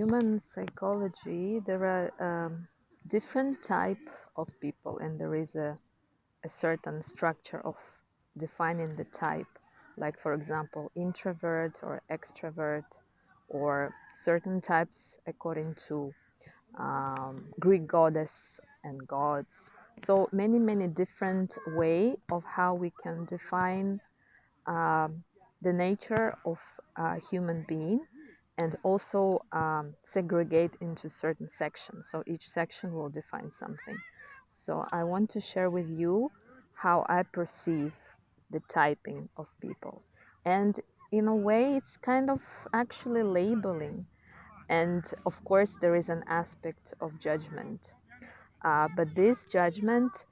human psychology, there are different type of people, and there is a certain structure of defining the type. Like, for example, introvert or extrovert, or certain types according to Greek goddess and gods. So many different way of how we can define um, the nature of a human being, and also segregate into certain sections. So each section will define something. So I want to share with you how I perceive the typing of people. And in a way, it's kind of actually labeling. And of course, there is an aspect of judgment. But this judgment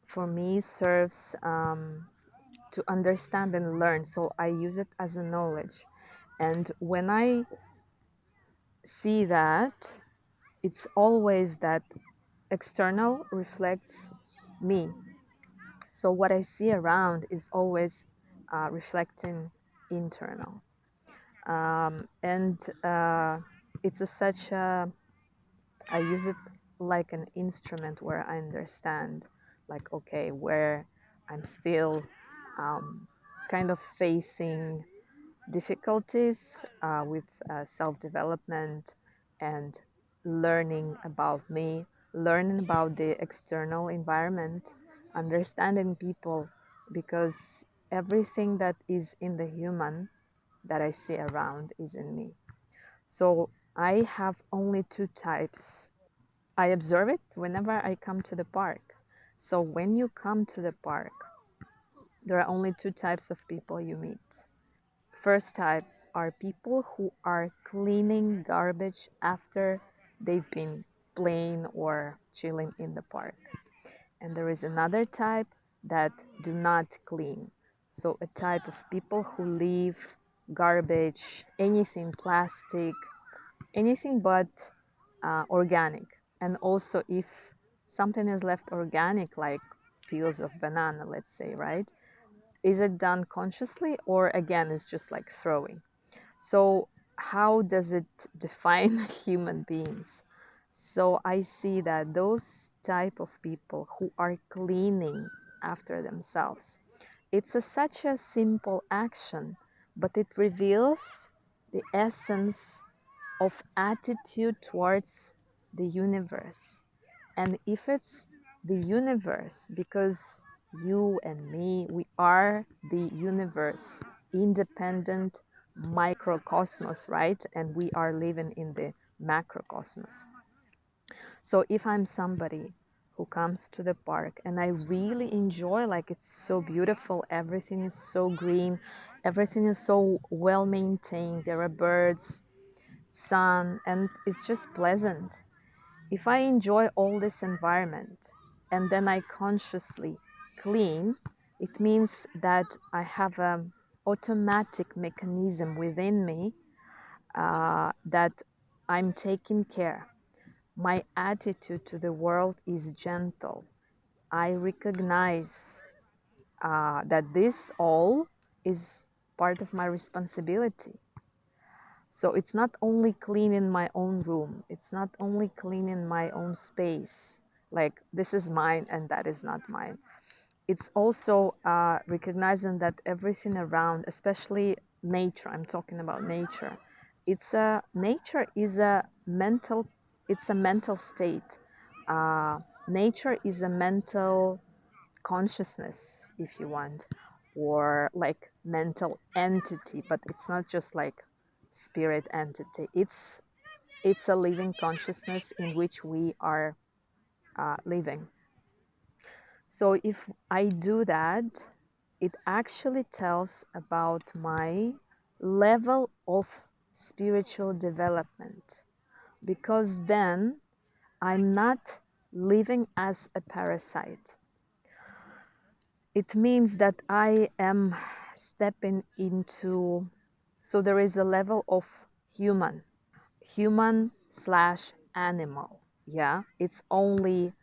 for me serves to understand and learn. So I use it as a knowledge. And when I see that, it's always that external reflects me. So what I see around is always reflecting internal. And it's such a, I use it like an instrument where I understand, like, okay, where I'm still kind of facing difficulties with self-development and learning about me, learning about the external environment, understanding people, because everything that is in the human that I see around is in me. So I have only two types. I observe it whenever I come to the park. So when you come to the park, there are only two types of people you meet. First type are people who are cleaning garbage after they've been playing or chilling in the park. And there is another type that do not clean. So a type of people who leave garbage, anything plastic, anything but organic. And also if something is left organic, like peels of banana, let's say, right? Is it done consciously, or again, it's just like throwing? So how does it define human beings? So I see that those type of people who are cleaning after themselves, it's such a simple action, but it reveals the essence of attitude towards the universe. And if it's the universe, because you and me, we are the universe, independent microcosmos, right? And we are living in the macrocosmos. So if I'm somebody who comes to the park and I really enjoy, like, it's so beautiful, everything is so green, everything is so well maintained, there are birds, sun, and it's just pleasant. If I enjoy all this environment and then I consciously clean, it means that I have an automatic mechanism within me that I'm taking care. My attitude to the world is gentle. I recognize that this all is part of my responsibility. So it's not only cleaning my own room, it's not only cleaning my own space, like this is mine and that is not mine. It's also recognizing that everything around, especially nature, I'm talking about nature, nature is it's a mental state. Nature is a mental consciousness, if you want, or like mental entity, but it's not just like spirit entity. It's a living consciousness in which we are living. So if I do that, it actually tells about my level of spiritual development, because then I'm not living as a parasite. It means that I am stepping into, so there is a level of human slash animal. Yeah, it's only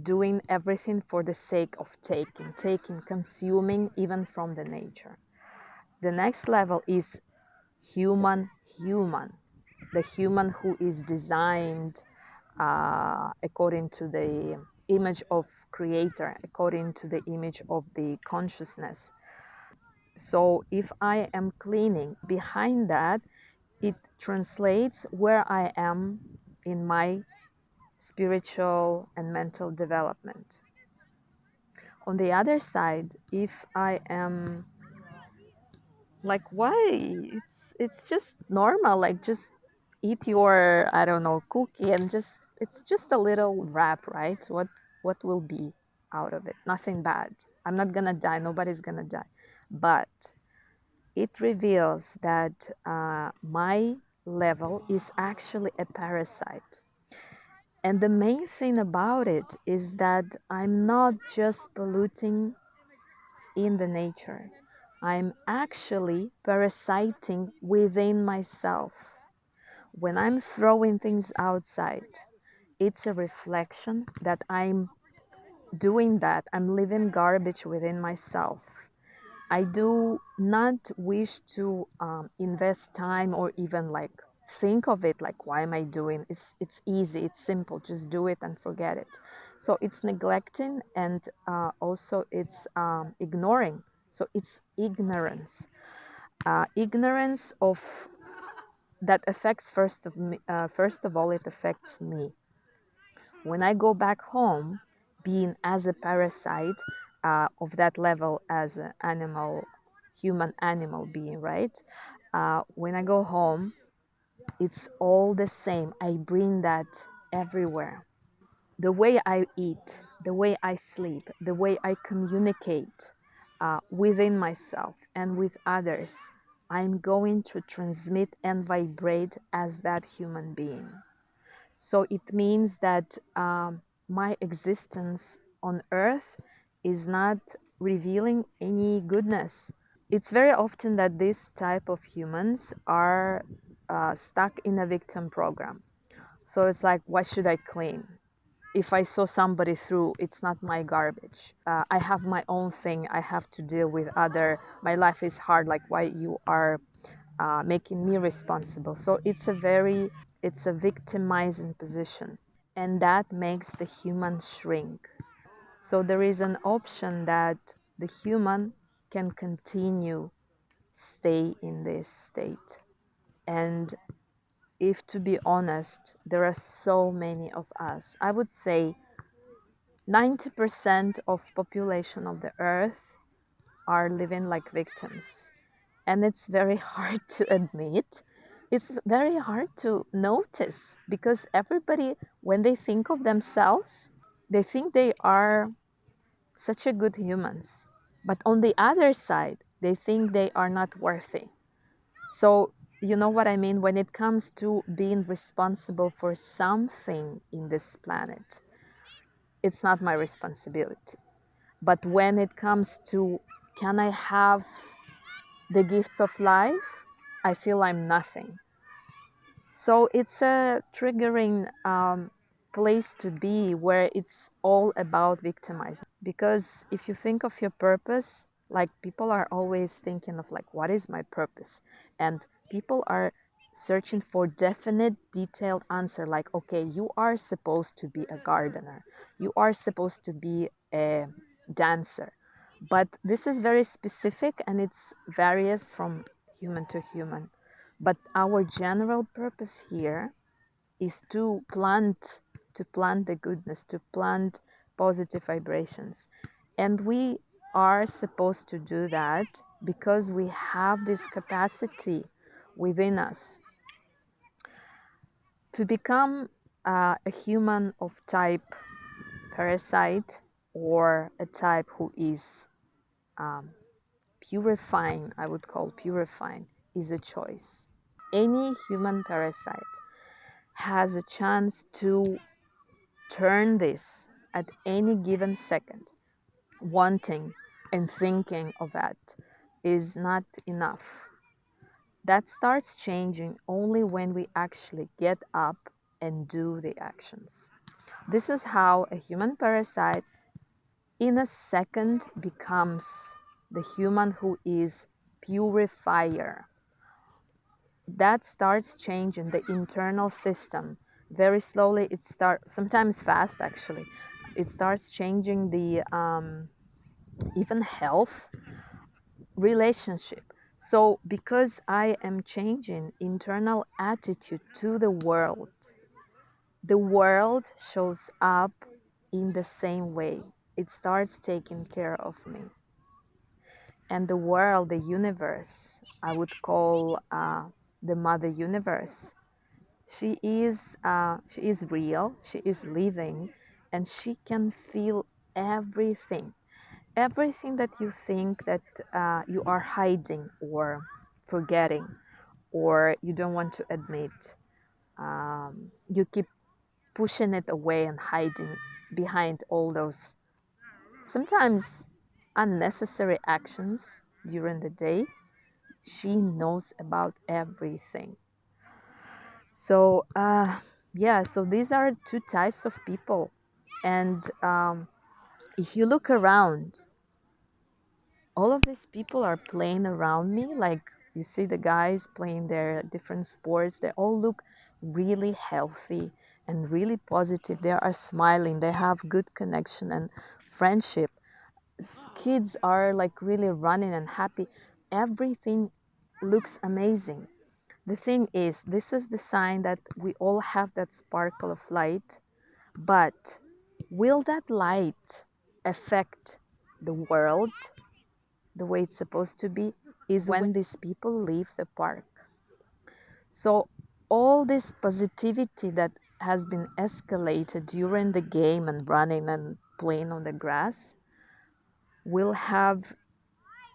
doing everything for the sake of taking, consuming, even from the nature. The next level is human. the human who is designed according to the image of creator, according to the image of the consciousness. So if I am cleaning behind that, it translates where I am in my spiritual and mental development. On the other side, if I am like, why, it's just normal, like just eat your, I don't know, cookie, and just, it's just a little wrap, right? What will be out of it? Nothing bad. I'm not gonna die, nobody's gonna die. But it reveals that my level is actually a parasite. And the main thing about it is that I'm not just polluting in the nature, I'm actually parasiting within myself. When I'm throwing things outside, it's a reflection that I'm doing that. I'm leaving garbage within myself. I do not wish to invest time or even like think of it like, why am I doing? It's easy, it's simple, just do it and forget it. So it's neglecting, and also it's ignoring. So it's ignorance. Ignorance of that affects first of all, it affects me. When I go back home, being as a parasite of that level as an animal, human animal being, right? When I go home, it's all the same. I bring that everywhere. The way I eat, the way I sleep, the way I communicate within myself and with others, I'm going to transmit and vibrate as that human being. So it means that my existence on earth is not revealing any goodness. It's very often that this type of humans are stuck in a victim program. So it's like, why should I clean? If I saw somebody through, it's not my garbage. I have my own thing. I have to deal with other. My life is hard. Like, why you are making me responsible? So it's a victimizing position, and that makes the human shrink. So there is an option that the human can continue stay in this state. And if to be honest, there are so many of us. I would say 90% of population of the earth are living like victims. And it's very hard to admit. It's very hard to notice, because everybody, when they think of themselves, they think they are such a good humans. But on the other side, they think they are not worthy. So, you know what I mean? When it comes to being responsible for something in this planet, it's not my responsibility. But when it comes to, can I have the gifts of life? I feel I'm nothing. So it's a triggering place to be, where it's all about victimizing. Because if you think of your purpose, like people are always thinking of like, what is my purpose? And people are searching for definite, detailed answer. Like, okay, you are supposed to be a gardener. You are supposed to be a dancer. But this is very specific, and it's varies from human to human. But our general purpose here is to plant the goodness, to plant positive vibrations. And we are supposed to do that because we have this capacity within us to become a human of type parasite, or a type who is um, purifying. I would call purifying is a choice. Any human parasite has a chance to turn this at any given second. Wanting and thinking of that is not enough. That starts changing only when we actually get up and do the actions. This is how a human parasite in a second becomes the human who is purifier. that starts changing the internal system very slowly. It starts sometimes fast, actually. It starts changing the even health, relationship. So because I am changing internal attitude to the world shows up in the same way. It starts taking care of me. And the world, the universe, I would call the mother universe. She is real. She is living, and she can feel everything. Everything that you think that you are hiding or forgetting, or you don't want to admit. You keep pushing it away and hiding behind all those sometimes unnecessary actions during the day. She knows about everything. So, yeah, so these are two types of people. And if you look around, all of these people are playing around me. Like you see the guys playing their different sports, they all look really healthy and really positive. They are smiling, they have good connection and friendship. Kids are like really running and happy. Everything looks amazing. The thing is, this is the sign that we all have that sparkle of light, but will that light affect the world the way it's supposed to be? Is when these people leave the park. So all this positivity that has been escalated during the game and running and playing on the grass will have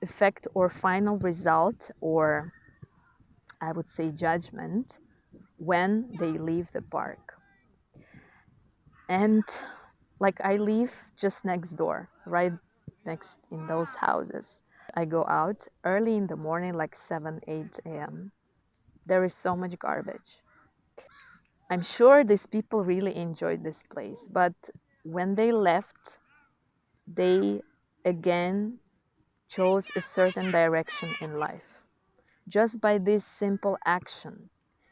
effect or final result, or I would say judgment, when they leave the park. And like I live just next door, right next in those houses. I go out early in the morning, like 7, 8 a.m. There is so much garbage. I'm sure these people really enjoyed this place, but when they left, they again chose a certain direction in life. Just by this simple action,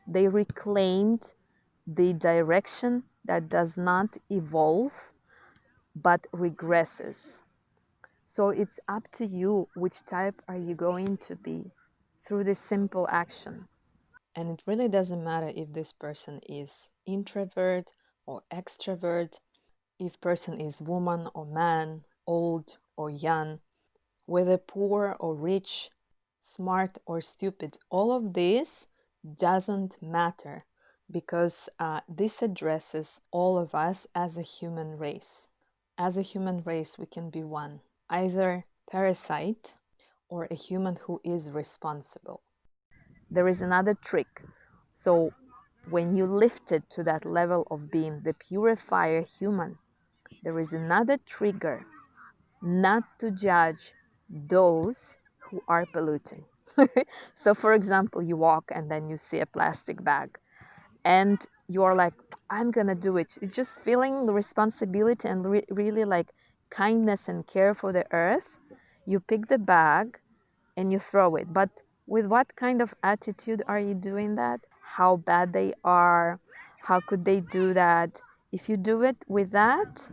they reclaimed the direction that does not evolve but regresses. So it's up to you which type are you going to be through this simple action. And it really doesn't matter if this person is introvert or extrovert, if person is woman or man, old or young, whether poor or rich, smart or stupid. All of this doesn't matter, because this addresses all of us as a human race. As a human race, we can be one, either parasite or a human who is responsible. There is another trick. So when you lift it to that level of being the purifier human, there is another trigger: not to judge those who are polluting. So for example, you walk and then you see a plastic bag and you're like, I'm gonna do it. You're just feeling the responsibility and really like kindness and care for the earth. You pick the bag and you throw it. But with what kind of attitude are you doing that? How bad they are? How could they do that? If you do it with that,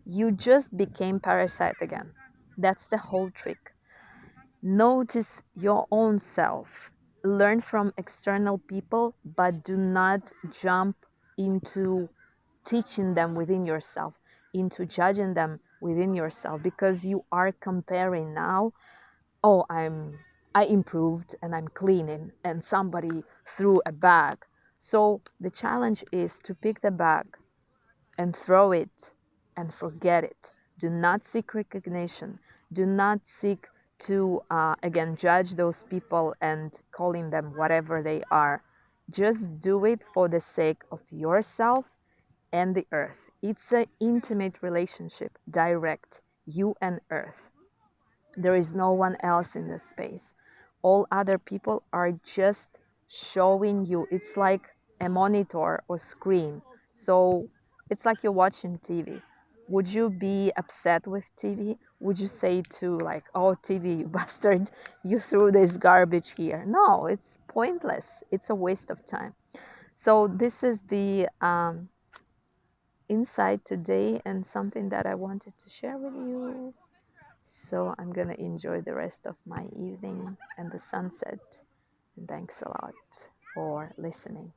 you just became parasite again. That's the whole trick. Notice your own self. Learn from external people, but do not jump into teaching them within yourself, into judging them within yourself, because you are comparing now. Oh, I improved and I'm cleaning, and somebody threw a bag. So the challenge is to pick the bag and throw it and forget it. Do not seek recognition. Do not seek to, again, judge those people and calling them whatever they are. Just do it for the sake of yourself and the earth. It's an intimate relationship, direct, you and earth. There is no one else in this space. All other people are just showing you. It's like a monitor or screen. So it's like you're watching TV. would you be upset with TV? Would you say to like, oh, TV, you bastard, you threw this garbage here? No, it's pointless. It's a waste of time. So this is the insight today and something that I wanted to share with you. So I'm gonna enjoy the rest of my evening and the sunset. And thanks a lot for listening.